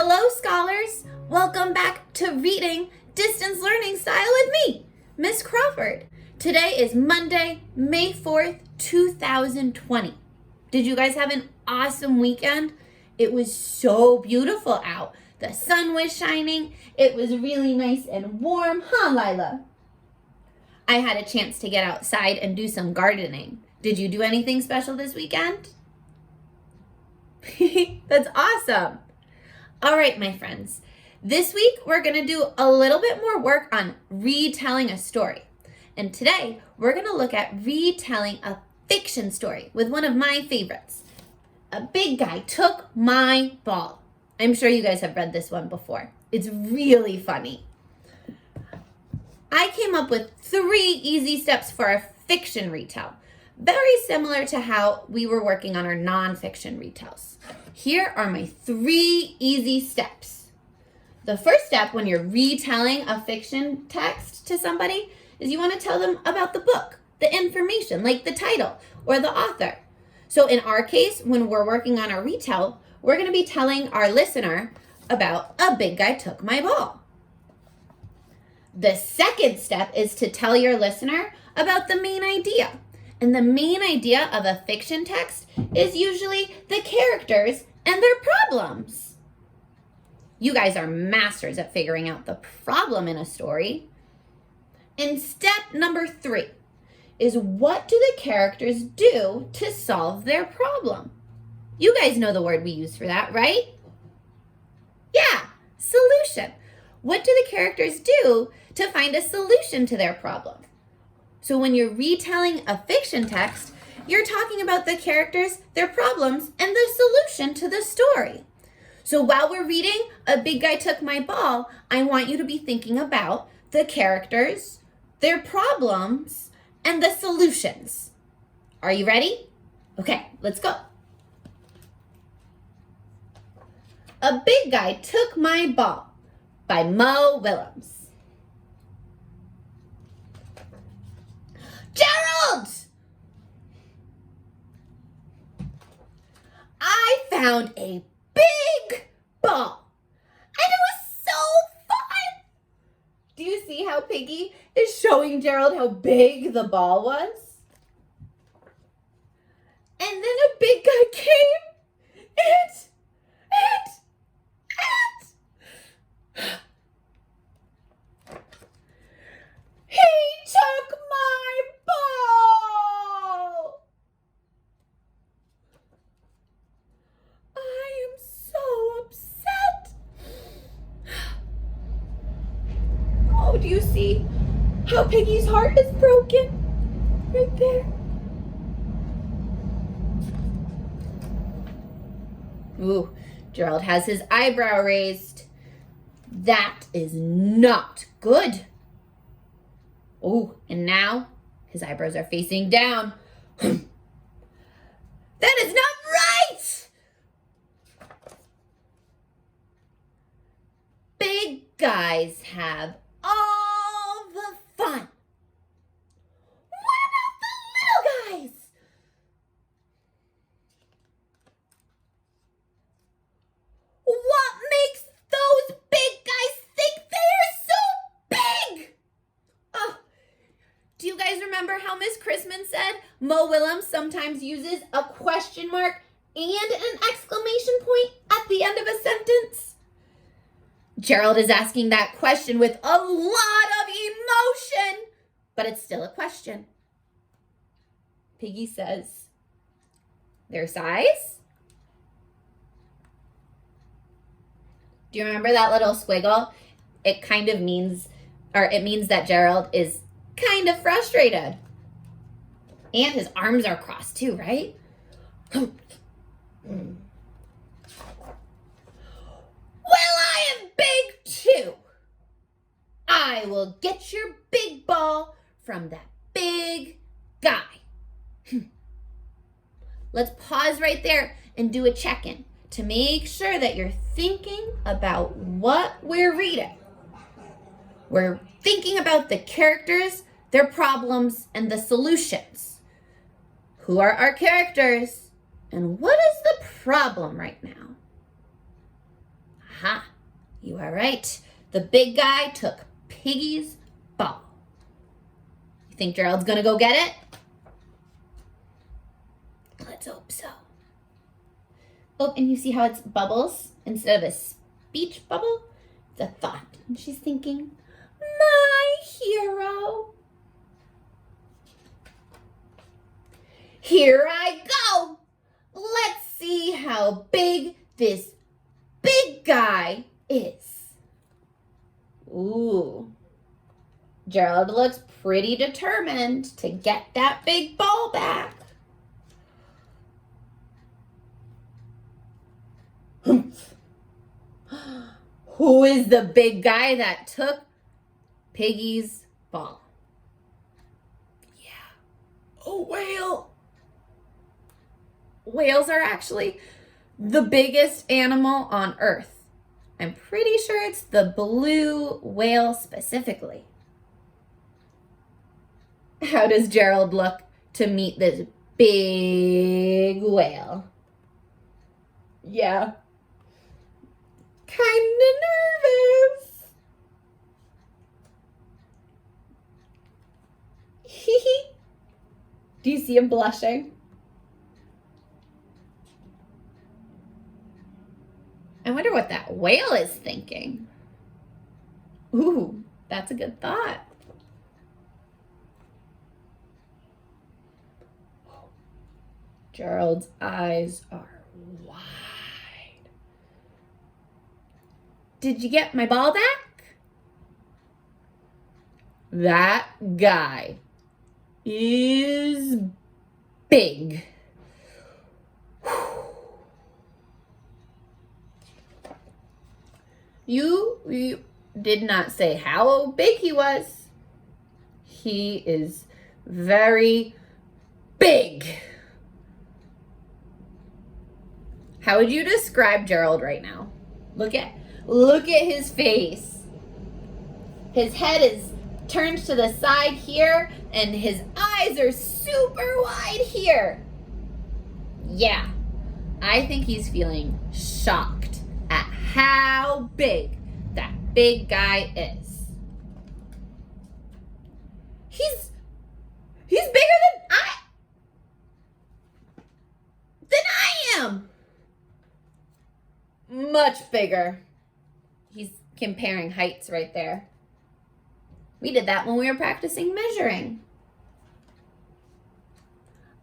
Hello, scholars. Welcome back to Reading Distance Learning Style with me, Miss Crawford. Today is Monday, May 4th, 2020. Did you guys have an awesome weekend? It was so beautiful out. The sun was shining. It was really nice and warm, huh, Lila? I had a chance to get outside and do some gardening. Did you do anything special this weekend? That's awesome. All right, my friends. This week, we're going to do a little bit more work on retelling a story. And today, we're going to look at retelling a fiction story with one of my favorites. A big guy took my ball. I'm sure you guys have read this one before. It's really funny. I came up with 3 easy steps for a fiction retell. Very similar to how we were working on our nonfiction retells. Here are my 3 easy steps. The first step when you're retelling a fiction text to somebody is you want to tell them about the book, the information, like the title or the author. So in our case, when we're working on our retell, we're going to be telling our listener about A Big Guy Took My Ball. The second step is to tell your listener about the main idea. And the main idea of a fiction text is usually the characters and their problems. You guys are masters at figuring out the problem in a story. And step number 3 is, what do the characters do to solve their problem? You guys know the word we use for that, right? Yeah, solution. What do the characters do to find a solution to their problem? So when you're retelling a fiction text, you're talking about the characters, their problems, and the solution to the story. So while we're reading A Big Guy Took My Ball, I want you to be thinking about the characters, their problems, and the solutions. Are you ready? Okay, let's go. A Big Guy Took My Ball by Mo Willems. Gerald! I found a big ball, and it was so fun! Do you see how Piggy is showing Gerald how big the ball was? And then a big guy came, and he took my ball! I am so upset. Oh, do you see how Piggy's heart is broken? Right there. Ooh, Gerald has his eyebrow raised. That is not good. Oh, and now his eyebrows are facing down. That is not right! Big guys have all the fun. What about the little guys? What makes those big guys think they are so big? Oh, do you guys remember how Miss Chrisman said Mo Willems sometimes uses a question mark and an exclamation point at the end of a sentence? Gerald is asking that question with a lot of emotion, but it's still a question. Piggy says, their size? Do you remember that little squiggle? It kind of means, or it means that Gerald is kind of frustrated. And his arms are crossed too, right? Well, I am big too. I will get your big ball from that big guy. Let's pause right there and do a check-in to make sure that you're thinking about what we're reading. We're thinking about the characters, their problems, and the solutions. Who are our characters? And what is the problem right now? Aha, you are right. The big guy took Piggy's ball. You think Gerald's gonna go get it? Let's hope so. Oh, and you see how it's bubbles instead of a speech bubble? It's a thought. And she's thinking, my hero. Here I go. Let's see how big this big guy is. Ooh. Gerald looks pretty determined to get that big ball back. Who is the big guy that took Piggy's ball? Yeah, a whale. Whales are actually the biggest animal on Earth. I'm pretty sure it's the blue whale specifically. How does Gerald look to meet this big whale? Yeah. Kinda nervous. Do you see him blushing? I wonder what that whale is thinking. Ooh, that's a good thought. Gerald's eyes are wide. Did you get my ball back? That guy is big. You did not say how big he was. He is very big. How would you describe Gerald right now? Look at his face. His head is turned to the side here, and his eyes are super wide here. Yeah, I think he's feeling shocked at how big that big guy is. He's bigger than I am. Much bigger. He's comparing heights right there. We did that when we were practicing measuring.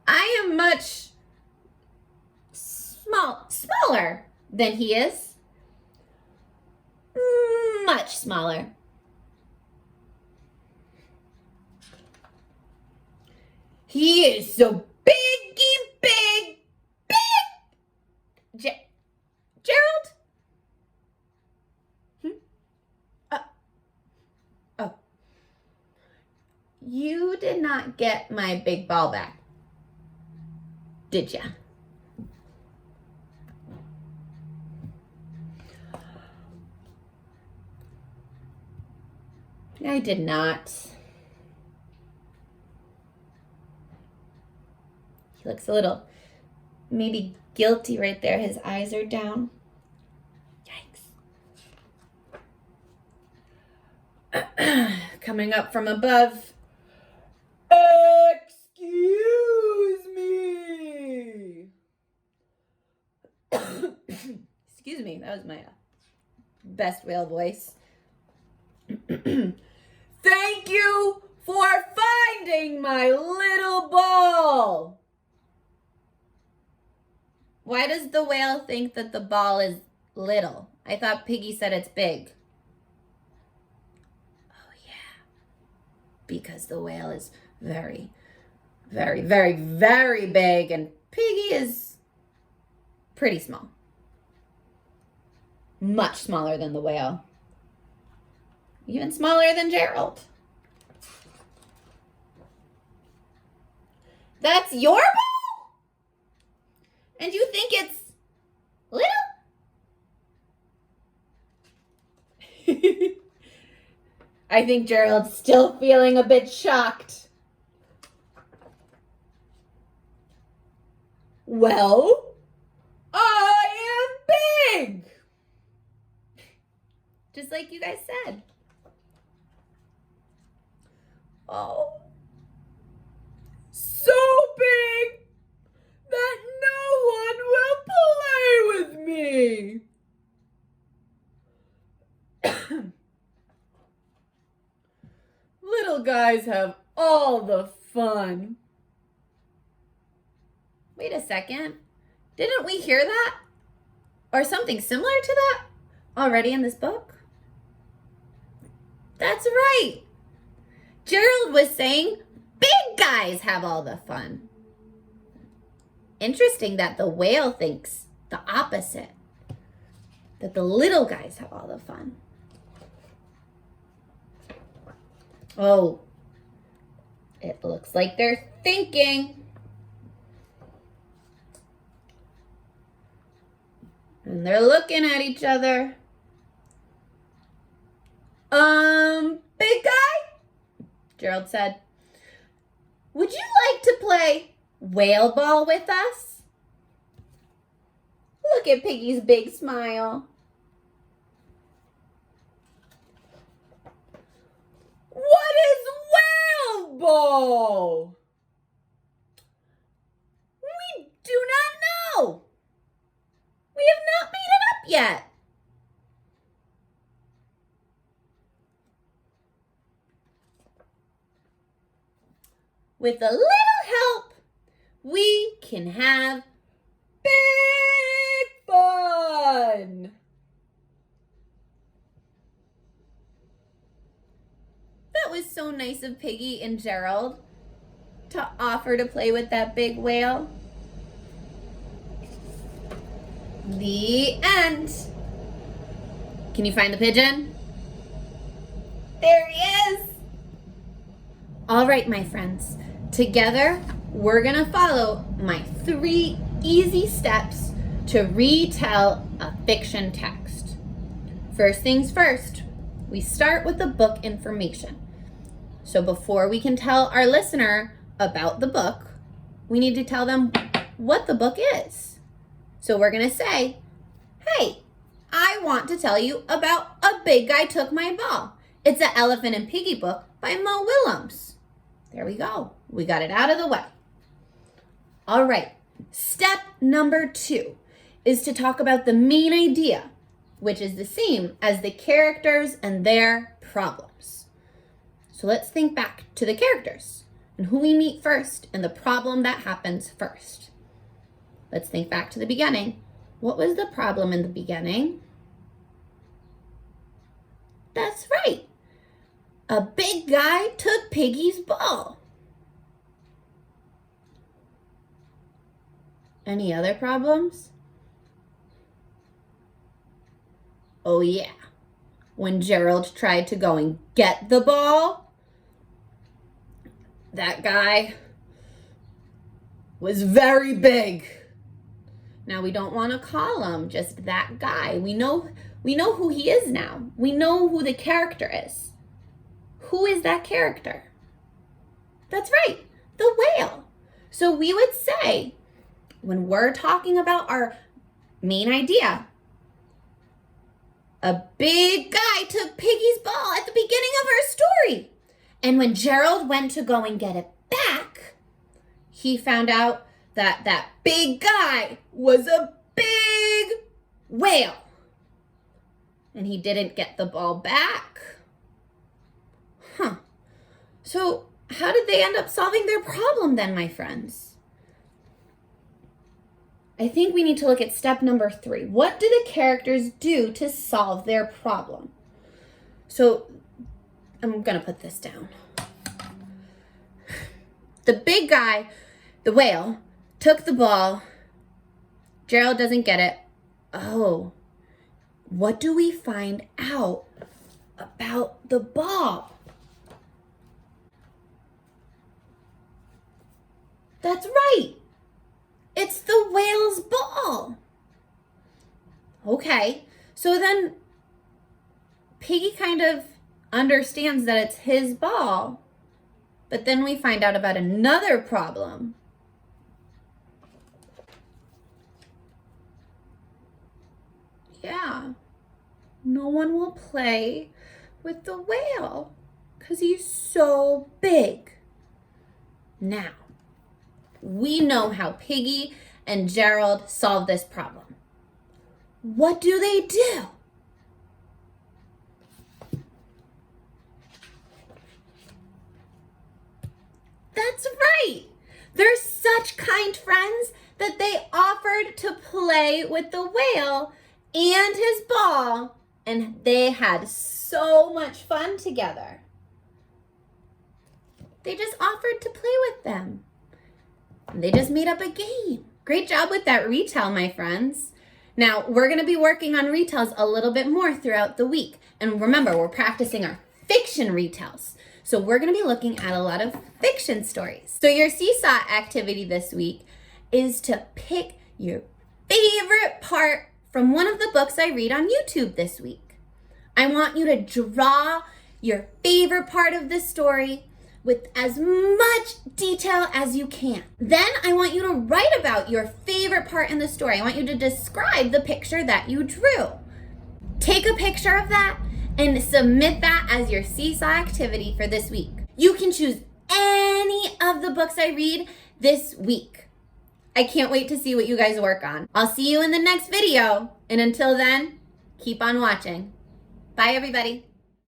I am much smaller than he is. Much smaller. He is so big. Gerald? Oh. You did not get my big ball back, did ya? I did not. He looks a little, maybe guilty right there. His eyes are down. Yikes. Coming up from above. Excuse me. Excuse me, that was my best whale voice. Thank you for finding my little ball. Why does the whale think that the ball is little? I thought Piggy said it's big. Oh yeah, because the whale is very, very, very, very big and Piggy is pretty small. Much smaller than the whale. Even smaller than Gerald. That's your ball? And you think it's little? I think Gerald's still feeling a bit shocked. Well, I am big. just like you guys said. Oh, so big that no one will play with me. Little guys have all the fun. Wait a second. Didn't we hear that? Or something similar to that already in this book? That's right. Gerald was saying big guys have all the fun. Interesting that the whale thinks the opposite, that the little guys have all the fun. Oh, it looks like they're thinking. And they're looking at each other. Big guy, Gerald said, would you like to play whale ball with us? Look at Piggy's big smile. What is whale ball? We do not know. We have not made it up yet. With a little help, we can have big fun. That was so nice of Piggy and Gerald to offer to play with that big whale. The end. Can you find the pigeon? There he is. All right, my friends. Together, we're gonna follow my 3 easy steps to retell a fiction text. First things first, we start with the book information. So before we can tell our listener about the book, we need to tell them what the book is. So we're gonna say, hey, I want to tell you about A Big Guy Took My Ball. It's an Elephant and Piggy book by Mo Willems. There we go. We got it out of the way. All right. Step number 2 is to talk about the main idea, which is the same as the characters and their problems. So let's think back to the characters and who we meet first and the problem that happens first. Let's think back to the beginning. What was the problem in the beginning? That's right. A big guy took Piggy's ball. Any other problems? Oh yeah. When Gerald tried to go and get the ball, that guy was very big. Now we don't want to call him just that guy. We know who he is now. We know who the character is. Who is that character? That's right, the whale. So we would say, when we're talking about our main idea, a big guy took Piggy's ball at the beginning of our story. And when Gerald went to go and get it back, he found out that that big guy was a big whale. And he didn't get the ball back. So how did they end up solving their problem then, my friends? I think we need to look at step number 3. What do the characters do to solve their problem? So I'm gonna put this down. The big guy, the whale, took the ball. Gerald doesn't get it. Oh, what do we find out about the ball? That's right. It's the whale's ball. Okay, so then Piggy kind of understands that it's his ball, but then we find out about another problem. Yeah, no one will play with the whale because he's so big. Now, we know how Piggy and Gerald solve this problem. What do they do? That's right. They're such kind friends that they offered to play with the whale and his ball, and they had so much fun together. They just offered to play with them. They just made up a game. Great job with that retell, my friends. Now, we're going to be working on retells a little bit more throughout the week. And remember, we're practicing our fiction retells. So we're going to be looking at a lot of fiction stories. So your seesaw activity this week is to pick your favorite part from one of the books I read on YouTube this week. I want you to draw your favorite part of the story with as much detail as you can. Then I want you to write about your favorite part in the story. I want you to describe the picture that you drew. Take a picture of that and submit that as your seesaw activity for this week. You can choose any of the books I read this week. I can't wait to see what you guys work on. I'll see you in the next video. And until then, keep on watching. Bye, everybody.